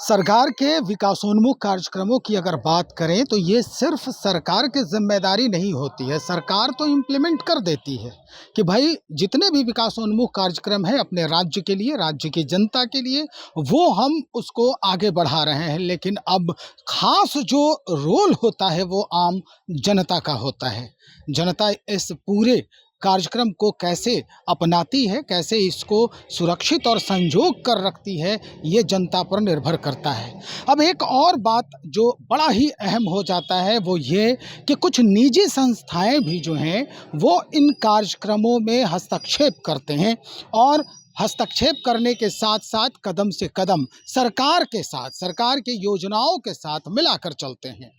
सरकार के विकासोन्मुख कार्यक्रमों की अगर बात करें तो ये सिर्फ सरकार की जिम्मेदारी नहीं होती है। सरकार तो इम्प्लीमेंट कर देती है कि भाई जितने भी विकासोन्मुख कार्यक्रम हैं अपने राज्य के लिए, राज्य की जनता के लिए, वो हम उसको आगे बढ़ा रहे हैं। लेकिन अब खास जो रोल होता है वो आम जनता का होता है। जनता इस पूरे कार्यक्रम को कैसे अपनाती है, कैसे इसको सुरक्षित और संजोग कर रखती है, ये जनता पर निर्भर करता है। अब एक और बात जो बड़ा ही अहम हो जाता है वो ये कि कुछ निजी संस्थाएं भी जो हैं वो इन कार्यक्रमों में हस्तक्षेप करते हैं और हस्तक्षेप करने के साथ साथ कदम से कदम सरकार के साथ, सरकार की योजनाओं के साथ मिलाकर चलते हैं।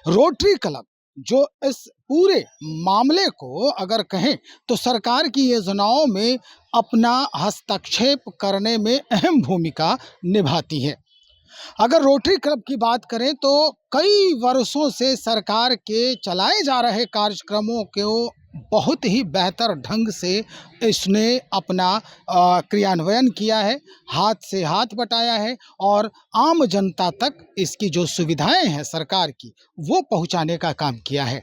रोटरी क्लब जो इस पूरे मामले को अगर कहें तो सरकार की योजनाओं में अपना हस्तक्षेप करने में अहम भूमिका निभाती है। अगर रोटरी क्लब की बात करें तो कई वर्षों से सरकार के चलाए जा रहे कार्यक्रमों को बहुत ही बेहतर ढंग से इसने अपना क्रियान्वयन किया है, हाथ से हाथ बटाया है और आम जनता तक इसकी जो सुविधाएं हैं सरकार की वो पहुंचाने का काम किया है।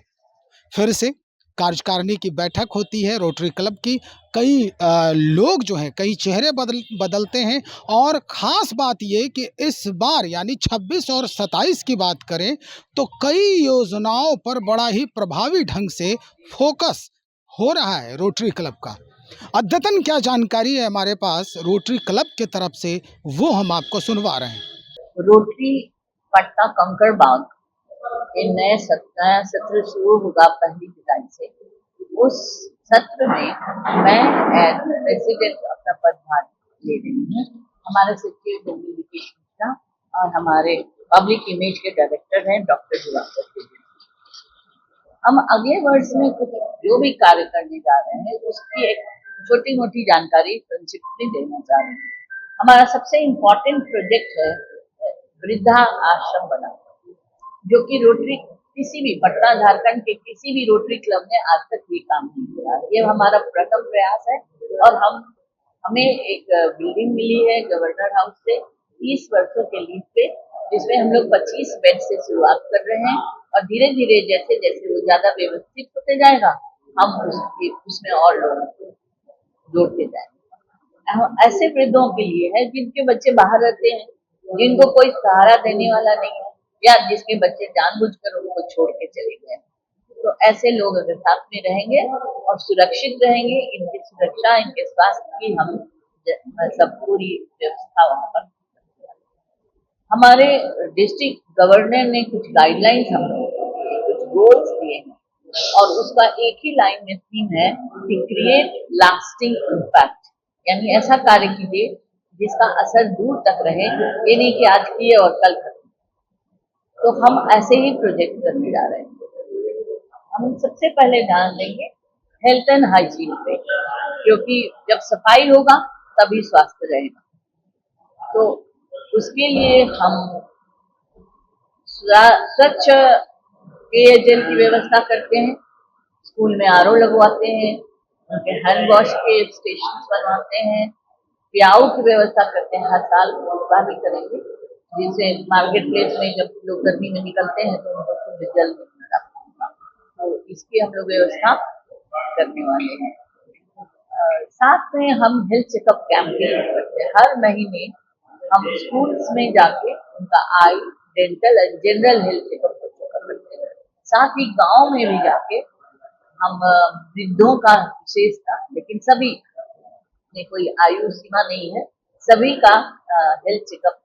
फिर से कार्यकारिणी की बैठक होती है रोटरी क्लब की। कई लोग जो हैं, कई चेहरे बदलते हैं और ख़ास बात ये कि इस बार यानी 26 और 27 की बात करें तो कई योजनाओं पर बड़ा ही प्रभावी ढंग से फोकस हो रहा है रोटरी क्लब का। अद्यतन क्या जानकारी है हमारे पास रोटरी क्लब के तरफ से, वो हम आपको सुनवा रहे हैं। रोटरी पटना कंकड़बाग ये नए सत्र शुरू होगा 1 जुलाई से। उस सत्र में मैं एज प्रेसिडेंट अपना पदभार ले रही हूँ। हमारे सचिव कम्युनिकेशन मिश्रा और हमारे पब्लिक इमेज के डायरेक्टर हैं डॉक्टर दिवाकर। हम अगले वर्ष में कुछ जो भी कार्य करने जा रहे हैं उसकी एक छोटी मोटी जानकारी संक्षिप्त में देना चाह रहे हैं। हमारा सबसे इम्पोर्टेंट प्रोजेक्ट है वृद्धा आश्रम बनाना, जो कि रोटरी किसी भी पटना झारखंड के किसी भी रोटरी क्लब ने आज तक ये काम नहीं किया। ये हमारा प्रथम प्रयास है और हमें एक बिल्डिंग मिली है गवर्नर हाउस से 30 वर्षों के लीज पे, जिसमें हम लोग 25 बेड से शुरुआत कर रहे हैं और धीरे धीरे जैसे जैसे वो ज्यादा व्यवस्थित होते जाएगा हम उसमें और लोगों को जोड़ते जाएंगे। ऐसे वृद्धों के लिए है जिनके बच्चे बाहर रहते हैं, जिनको कोई सहारा देने वाला नहीं है या जिसके बच्चे जानबूझकर उनको छोड़ के चले गए। तो ऐसे लोग अगर साथ में रहेंगे और सुरक्षित रहेंगे, इनकी सुरक्षा, इनके स्वास्थ्य की हम मतलब पूरी व्यवस्था वहाँ पर। हमारे डिस्ट्रिक्ट गवर्नर ने कुछ गाइडलाइंस हम कुछ गोल्स दिए हैं और उसका एक ही लाइन में थीम है कि क्रिएट लास्टिंग इम्पैक्ट, यानी ऐसा कार्य कीजिए जिसका असर दूर तक रहे, ये नहीं कि आज किए और कल खत्म। तो हम ऐसे ही प्रोजेक्ट करने जा रहे हैं। हम सबसे पहले ध्यान देंगे हेल्थ एंड हाइजीन पे, क्योंकि जब सफाई होगा तभी स्वास्थ्य रहेगा। तो उसके लिए हम स्वच्छ पेयजल की व्यवस्था करते हैं, स्कूल में आरओ लगवाते हैं, उनके हैंड वॉश के स्टेशन बनवाते हैं, प्याऊ की व्यवस्था करते हैं। हर साल इस बार भी करेंगे, जिससे मार्केट प्लेस में जब लोग गर्मी में निकलते हैं तो उनको शुद्ध जल मिलता है। तो इसकी हम लोग व्यवस्था करने वाले हैं। साथ में हम हेल्थ चेकअप कैंपेन करते हैं। हर महीने हम स्कूल्स में जाके उनका eye, dental and general health checkup बच्चों का करते हैं। साथ ही गांव में भी जाके हम वृद्धों का विशेषता, लेकिन सभी में कोई आयु सीमा नहीं है, सभी का हेल्थ चेकअप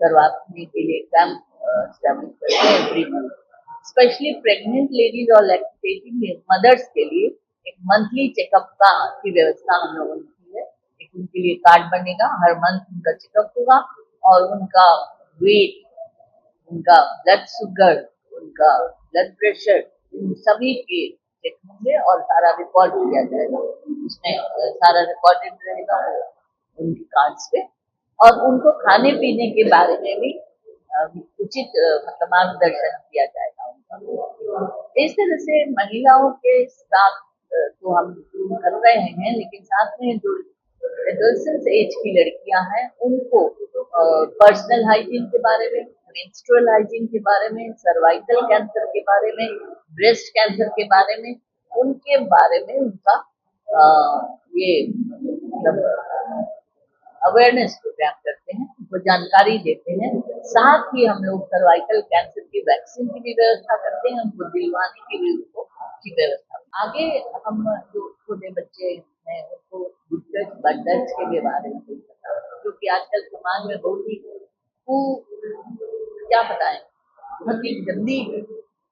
करवाने के लिए कैंप एस्टैब्लिश करते हैं every month. Specially pregnant ladies और लैक्टेटिंग मदर्स के लिए एक मंथली चेकअप का की व्यवस्था हम लोगों ने की है। एक उनके लिए कार्ड बनेगा, हर मंथ उनका चेकअप होगा और उनका वेट, उनका ब्लड शुगर, उनका ब्लड प्रेशर, इन सभी के चेक होंगे और सारा रिकॉर्ड किया जाएगा। उसमें सारा रिकॉर्डेड रहेगा उनके कार्ड्स पे। और उनको खाने पीने के बारे में भी उचित मतलब मार्गदर्शन किया जाएगा उनका। इस तरह से महिलाओं के साथ तो हम कर रहे हैं, लेकिन साथ में जो एडोलसेंस एज की लड़कियां हैं उनको पर्सनल हाइजीन के बारे में, मेंस्ट्रुअल हाइजीन के बारे में, सर्वाइकल कैंसर के बारे में, ब्रेस्ट कैंसर के बारे में, उनके बारे में उनका ये मतलब अवेयरनेस प्रोग्राम करते हैं, उनको जानकारी देते हैं। साथ ही हम लोग सर्वाइकल कैंसर की वैक्सीन की भी व्यवस्था करते हैं, उनको दिलवाने की भी उनको की व्यवस्था। आगे हम जो छोटे बच्चे हैं उनको गुड टच बड टच के बारे में भी पता, क्योंकि आजकल समाज में बहुत ही क्या बताएं, बहुत ही गंदी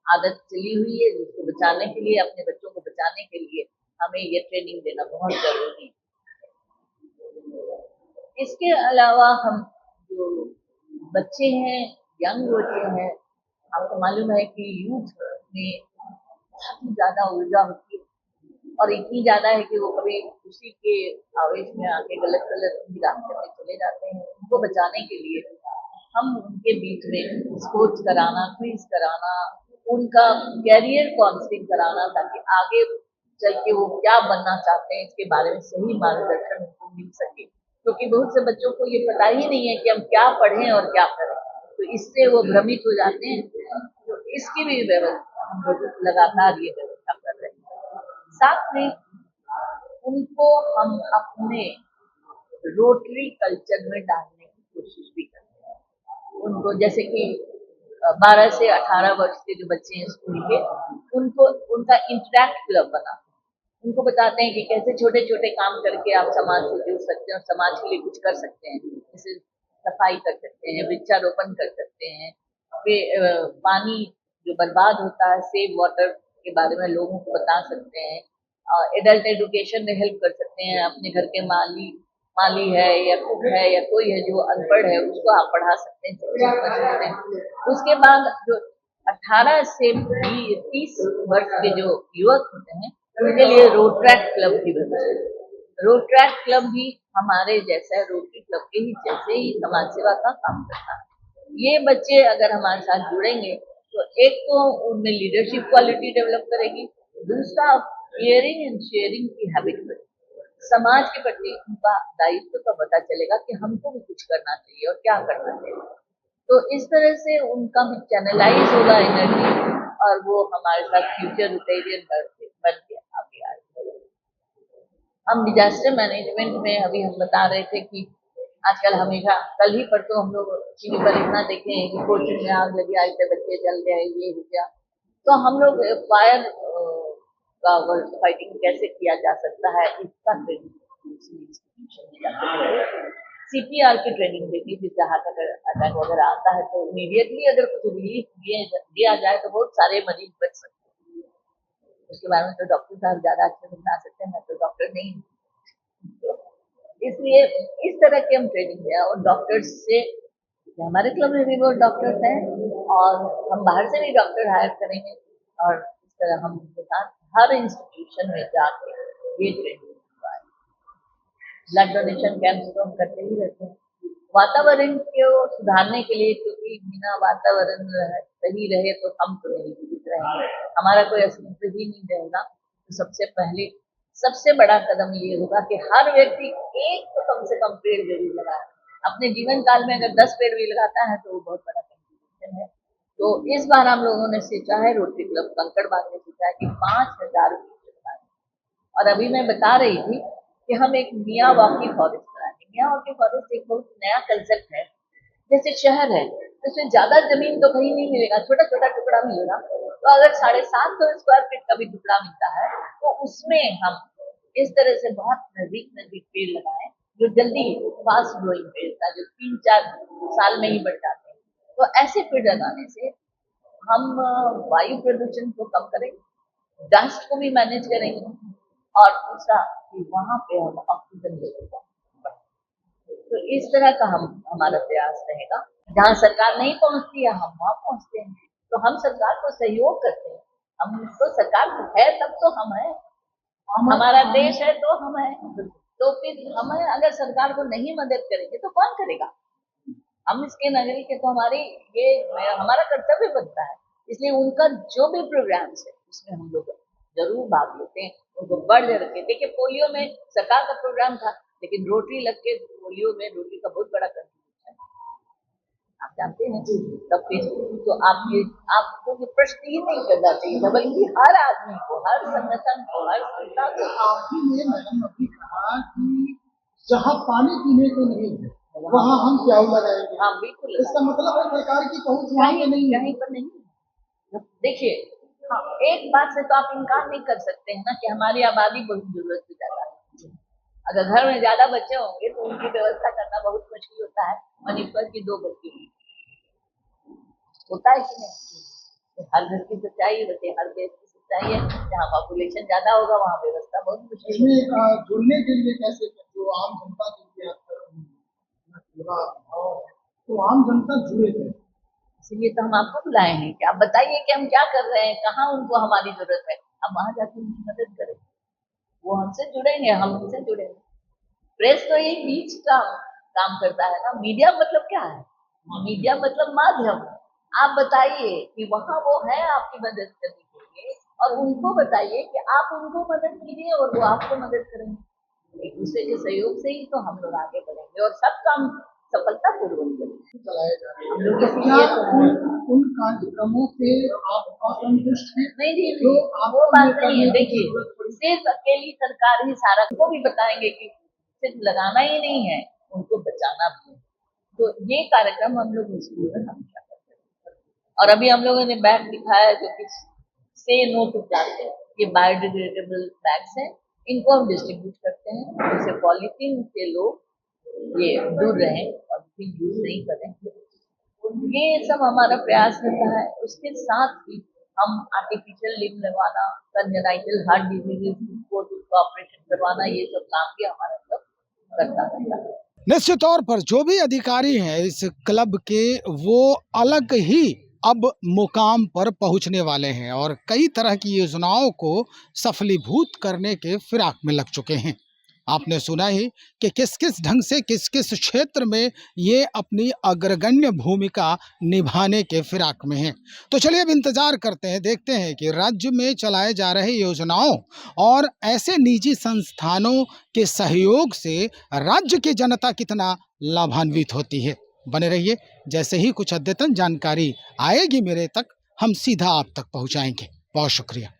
आदत चली हुई है, जिसको बचाने के लिए, अपने बच्चों को बचाने के लिए हमें ये ट्रेनिंग देना बहुत जरूरी है। इसके अलावा हम जो बच्चे हैं, यंग बच्चे हैं, आपको मालूम है कि यूथ में बहुत ही ज्यादा ऊर्जा होती है और इतनी ज्यादा है कि वो कभी उसी के आवेश में आके गलत गलत रास्ते में चले जाते हैं। उनको बचाने के लिए हम उनके बीच में स्पोर्ट्स कराना, क्विज कराना, उनका कैरियर काउंसलिंग कराना, ताकि आगे चल के वो क्या बनना चाहते हैं इसके बारे में सही मार्गदर्शन उनको मिल सके। क्योंकि बहुत से बच्चों को ये पता ही नहीं है कि हम क्या पढ़ें और क्या करें, तो इससे वो भ्रमित हो जाते हैं। तो इसकी भी व्यवस्था हम लोग लगातार ये व्यवस्था कर रहे हैं। साथ में उनको हम अपने रोटरी कल्चर में डालने की कोशिश भी करते हैं। उनको जैसे कि 12 से 18 वर्ष के जो बच्चे हैं स्कूल के, उनको उनका इंटरैक्ट क्लब बना, उनको बताते हैं कि कैसे छोटे छोटे काम करके आप समाज से जुड़ सकते हैं और समाज के लिए कुछ कर सकते हैं। जैसे सफाई कर सकते हैं, वृक्षारोपण कर सकते हैं, पानी जो बर्बाद होता है, सेव वाटर के बारे में लोगों को बता सकते हैं। एडल्ट एजुकेशन में हेल्प कर सकते हैं। अपने घर के माली माली है या कुक है या कोई है जो अनपढ़ है, उसको आप पढ़ा सकते हैं, शिक्षित कर सकते हैं। उसके बाद जो 18 से 30 वर्ष के जो युवक होते हैं, उनके लिए रोड ट्रैक क्लब की व्यवस्था है। रोड ट्रैक क्लब भी हमारे जैसा है, रोटरी क्लब के ही जैसे ही समाज सेवा का काम करता है। ये बच्चे अगर हमारे साथ जुड़ेंगे तो एक तो उनमें लीडरशिप क्वालिटी डेवलप करेगी, दूसरा केयरिंग एंड शेयरिंग की हैबिट बनेगी। समाज के प्रति उनका दायित्व का पता चलेगा कि हमको भी कुछ करना चाहिए और क्या करना चाहिए। तो इस तरह से उनका भी चैनलाइज होगा एनर्जी और वो हमारे साथ फ्यूचर रिटेरियन बन के आगे आएंगे। हम डिजास्टर मैनेजमेंट में अभी हम बता रहे थे कि आजकल हमेशा कल ही परसों हम लोग टीवी पर इतना देखे हैं कि कोचिंग में आग लगी, आज से बच्चे जल गए, ये हो गया। तो हम लोग फायर का फाइटिंग कैसे किया जा सकता है इसका ट्रेनिंग सीपीआर की ट्रेनिंग देती है। जिससे हार्ट अटैक वगैरह आता है तो इमीडिएटली अगर कुछ रिलीफ दिया जाए तो बहुत सारे मरीज बच सकते हैं। उसके बारे में तो डॉक्टर साहब ज्यादा अच्छे से बता सकते हैं, मैं तो डॉक्टर नहीं हूँ। इसलिए इस तरह की हम ट्रेनिंग दिया और डॉक्टर्स से, हमारे क्लब में भी बहुत डॉक्टर्स हैं और हम बाहर से भी डॉक्टर हायर करेंगे और इस तरह हम उनके साथ हर इंस्टीट्यूशन में जाके ये ट्रेनिंग करवाएं। ब्लड डोनेशन कैंप्स तो हम करते ही रहते हैं। वातावरण को सुधारने के लिए, क्योंकि बिना वातावरण सही रहे तो हम तो नहीं जीवित रहेंगे, हमारा कोई अस्तित्व ही नहीं रहेगा। तो सबसे पहले सबसे बड़ा कदम ये होगा कि हर व्यक्ति एक तो कम से कम पेड़ जरूर लगाए। अपने जीवन काल में अगर 10 पेड़ भी लगाता है तो वो बहुत बड़ा कंट्रीब्यूशन है। तो इस बार हम लोगों ने सोचा है, रोटरी क्लब कंकड़बाग ने सोचा है कि 5,000 वृक्ष लगाए। और अभी मैं बता रही थी कि हम एक मियावाकी फॉरेस्ट बनाएंगे। मियावाकी फॉरेस्ट एक बहुत नया कंसेप्ट है। जैसे शहर है तो इसमें ज्यादा जमीन तो कहीं नहीं मिलेगा, छोटा छोटा टुकड़ा मिलेगा। तो अगर 750 स्क्वायर फीट का भी टुकड़ा मिलता है तो उसमें हम इस तरह से बहुत नजदीक नजदीक पेड़ लगाएं, जो जल्दी फास्ट ग्रोइंग पेड़ था, जो 3-4 साल में ही बढ़ जाते हैं। तो ऐसे पेड़ लगाने से हम वायु प्रदूषण को कम करेंगे, डस्ट को भी मैनेज करेंगे और दूसरा कि वहां पे हम ऑक्सीजन लेवल तो इस तरह का हमारा प्रयास रहेगा। जहाँ सरकार नहीं पहुंचती है हम वहां पहुंचते हैं, तो हम सरकार को सहयोग करते हैं। हम तो सरकार है तब तो हम है, हमारा देश है तो हम है। तो फिर हमें अगर सरकार को नहीं मदद करेंगे तो कौन करेगा? हम इसके नागरिक है तो हमारी ये हमारा कर्तव्य बनता है। इसलिए उनका जो भी प्रोग्राम्स है उसमें हम लोग जरूर भाग लेते हैं, उनको बढ़ चढ़ के। देखिए पोलियो में सरकार का प्रोग्राम था, लेकिन रोटरी लग के पोलियो में रोटरी का बहुत बड़ा कंट्रीब्यूशन है, आप जानते हैं सब कुछ। तो आपको ये प्रश्न ही नहीं करना चाहिए था, बल्कि हर आदमी को, हर संगठन को, हर संस्था को। आपने मैडम अभी कहा कि जहाँ पानी पीने को नहीं है वहाँ हम प्याऊ लगाएंगे। हाँ बिल्कुल, इसका मतलब है सरकार की पहुंच वहाँ पे नहीं है। कहीं पर नहीं है। देखिए, हाँ, एक बात से तो आप इनकार नहीं कर सकते हैं ना कि हमारी आबादी बहुत जरूरत से ज्यादा है। अगर घर में ज्यादा बच्चे होंगे तो उनकी व्यवस्था करना बहुत मुश्किल होता है। और ईश्वर की 2 बच्ची होता है कि नहीं, तो हर घर की सच्चाई वैसे हर देश की सच्चाई है। जहाँ पॉपुलेशन ज्यादा होगा वहाँ व्यवस्था बहुत मुश्किल है। इसमें जुड़ने के लिए कैसे जो आम जनता के लिए तो आम जनता जुड़े थे, इसलिए तो हम आपको बुलाए हैं कि आप बताइए कि हम क्या कर रहे हैं, कहाँ उनको हमारी जरूरत है, हम वहां जाकर उनकी मदद करें। वो हमसे जुड़ेंगे, हम उनसे जुड़ेंगे। प्रेस तो ये बीच का काम करता है ना। मीडिया मतलब क्या है? मीडिया मतलब माध्यम। आप बताइए कि वहाँ वो है आपकी मदद करने के लिए, और उनको बताइए कि आप उनको मदद कीजिए और वो आपको मदद करेंगे। एक दूसरे के सहयोग से ही तो हम लोग आगे बढ़ेंगे और सब काम सफलता पूर्वक करेंगे। चलाए जा रहे हम लोग हैं। क्या उन कार्यक्रमों से आप असंतुष्ट हैं? नहीं, वो बात नहीं है। देखिए, सिर्फ अकेली सरकार ही सारा को भी बताएंगे कि सिर्फ लगाना ही नहीं है, उनको बचाना भी है। तो ये कार्यक्रम हम लोग स्कूल में हमेशा करते हैं। और अभी हम लोगों ने बैग दिखाया जो कि से नो टू प्लास्टिक, ये बायोडिग्रेडेबल बैग्स हैं, इनको हम डिस्ट्रीब्यूट करते हैं। जैसे पॉलीथीन से लोग ये दूर रहें और यूज नहीं करें। ये सब हमारा प्रयास रहता है। उसके साथ ही हम आर्टिफिशियल लिम्ब लगवाना, कंजेनाइटल हार्ट डिजीजेज को ऑपरेशन करवाना, ये सब काम भी हमारा सब करता रहता है। निश्चित तौर पर जो भी अधिकारी हैं इस क्लब के, वो अलग ही अब मुकाम पर पहुंचने वाले हैं और कई तरह की योजनाओं को सफलीभूत करने के फिराक में लग चुके हैं। आपने सुना ही कि किस किस ढंग से किस किस क्षेत्र में ये अपनी अग्रगण्य भूमिका निभाने के फिराक में हैं। तो चलिए अब इंतजार करते हैं, देखते हैं कि राज्य में चलाए जा रहे योजनाओं और ऐसे निजी संस्थानों के सहयोग से राज्य की जनता कितना लाभान्वित होती है। बने रहिए, जैसे ही कुछ अद्यतन जानकारी आएगी मेरे तक, हम सीधा आप तक पहुंचाएंगे। बहुत शुक्रिया।